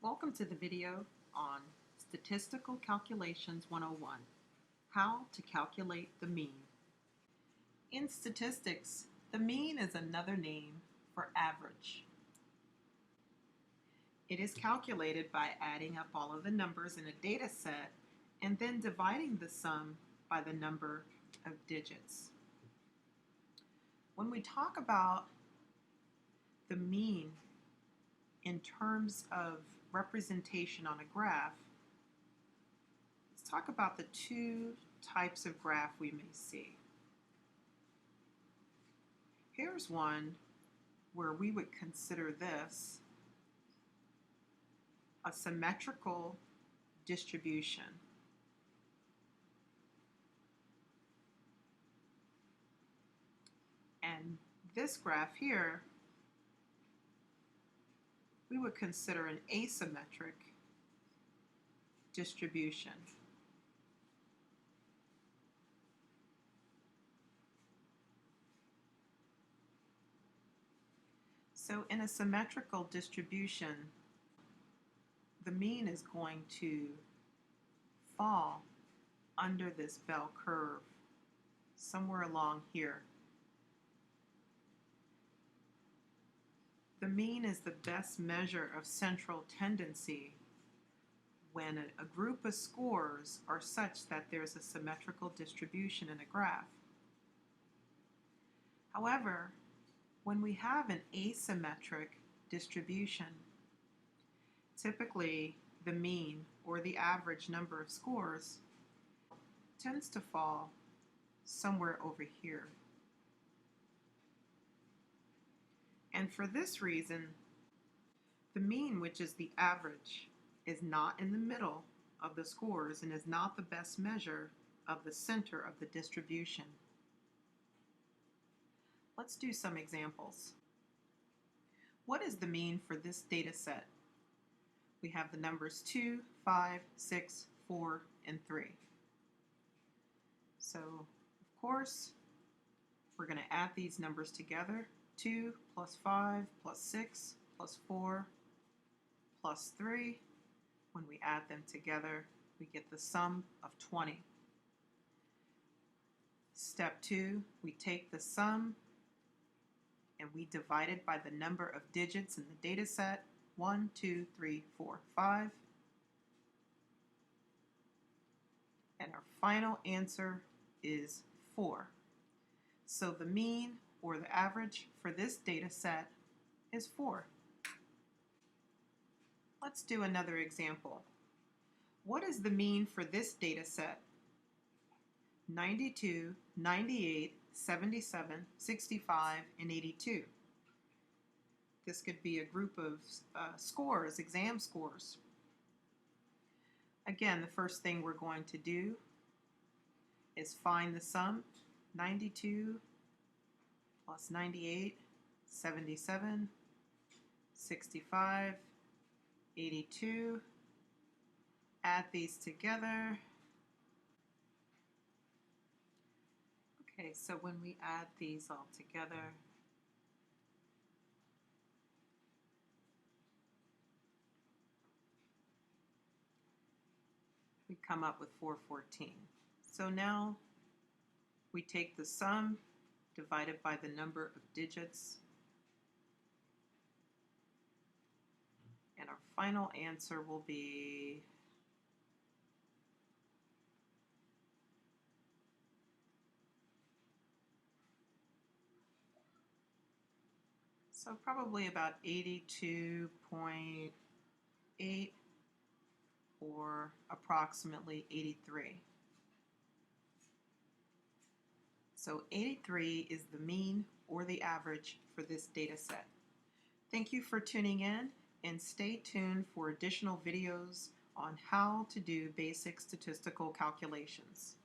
Welcome to the video on Statistical Calculations 101, How to Calculate the Mean. In statistics, the mean is another name for average. It is calculated by adding up all of the numbers in a data set and then dividing the sum by the number of digits. When we talk about the mean in terms of representation on a graph, let's talk about the two types of graph we may see. Here's one where we would consider this a symmetrical distribution. And this graph here, we would consider an asymmetric distribution. So in a symmetrical distribution, the mean is going to fall under this bell curve, somewhere along here. The mean is the best measure of central tendency when a group of scores are such that there's a symmetrical distribution in a graph. However, when we have an asymmetric distribution, typically the mean or the average number of scores tends to fall somewhere over here. And for this reason, the mean, which is the average, is not in the middle of the scores and is not the best measure of the center of the distribution. Let's do some examples. What is the mean for this data set? We have the numbers 2, 5, 6, 4, and 3. So, of course, we're going to add these numbers together. 2 plus 5 plus 6 plus 4 plus 3. When we add them together, we get the sum of 20. Step 2, we take the sum and we divide it by the number of digits in the data set. 1, 2, 3, 4, 5. And our final answer is 4. So the mean or the average for this data set is 4. Let's do another example. What is the mean for this data set? 92, 98, 77, 65, and 82. This could be a group of scores, exam scores. Again, the first thing we're going to do is find the sum. 92 plus 98, 77, 65, 82. Add these together. Okay, so when we add these all together, we come up with 414. So now we take the sum divided by the number of digits, and our final answer will be so probably about 82.8 or approximately 83. So 83 is the mean or the average for this data set. Thank you for tuning in, and stay tuned for additional videos on how to do basic statistical calculations.